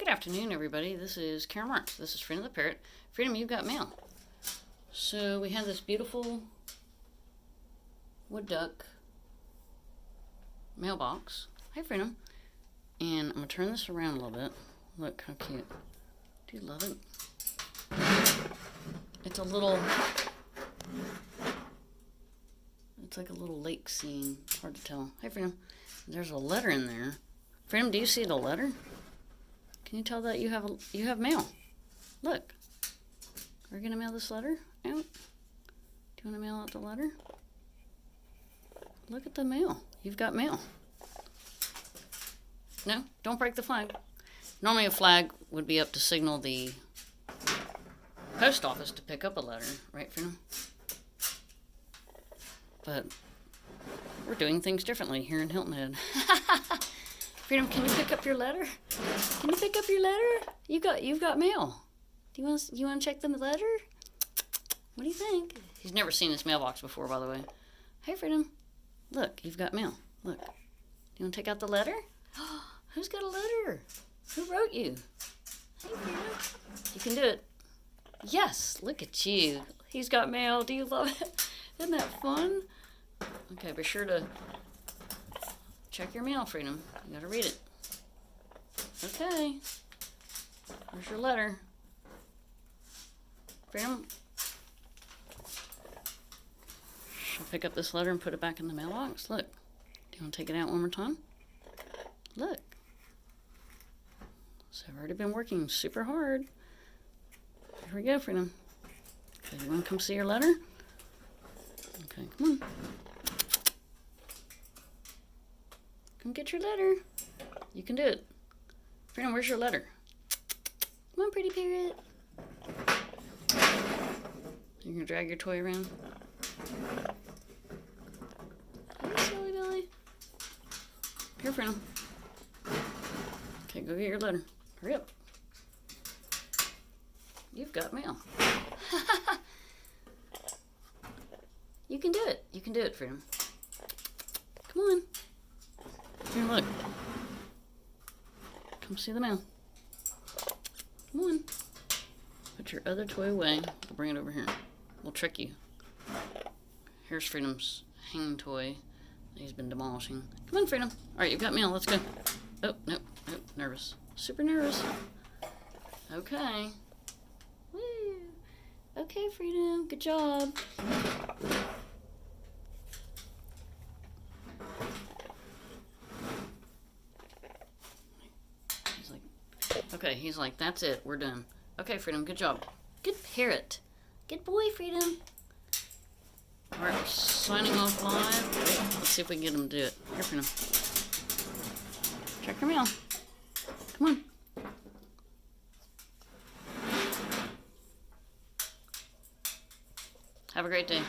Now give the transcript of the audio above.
Good afternoon, everybody. This is Karen Marks. This is Freedom the Parrot. Freedom, you've got mail. So we have this beautiful wood duck mailbox. Hi, Freedom. And I'm going to turn this around a little bit. Look how cute. Do you love it? It's like a little lake scene. Hard to tell. Hi, Freedom. There's a letter in there. Freedom, do you see the letter? Can you tell that you have mail? Look. We're going to mail this letter out. Do you want to mail out the letter? Look at the mail. You've got mail. No, don't break the flag. Normally a flag would be up to signal the post office to pick up a letter, right, Freedom? But we're doing things differently here in Hilton Head. Freedom, can you pick up your letter? Can you pick up your letter? You've got mail. Do you want to check the letter? What do you think? He's never seen this mailbox before, by the way. Hey, Freedom. Look, you've got mail. Look. Do you want to take out the letter? Who's got a letter? Who wrote you? Hey, Freedom. You can do it. Yes, look at you. He's got mail. Do you love it? Isn't that fun? Okay, be sure to check your mail, Freedom. You gotta read it. Okay. Here's your letter. Freedom. I'll pick up this letter and put it back in the mailbox. Look. Do you want to take it out one more time? Look. So I've already been working super hard. Here we go, Freedom. Okay, you want to come see your letter? Okay, come on. Come get your letter. You can do it. Freedom, where's your letter? Come on, pretty parrot. You're going to drag your toy around? Hey, silly Billy. Here, Freedom. Okay, go get your letter. Hurry up. You've got mail. You can do it. You can do it, Freedom. Come on. Here, look. Come see the mail. Come on. Put your other toy away. We'll bring it over here. We'll trick you. Here's Freedom's hanging toy that he's been demolishing. Come on, Freedom. All right, you've got mail. Let's go. Oh, nope. Nervous. Super nervous. Okay. Woo. Okay, Freedom. Good job. He's like, that's it. We're done. Okay, Freedom. Good job. Good parrot. Good boy, Freedom. All right, we're signing off live. Let's see if we can get him to do it. Here, Freedom. Check your mail. Come on. Have a great day.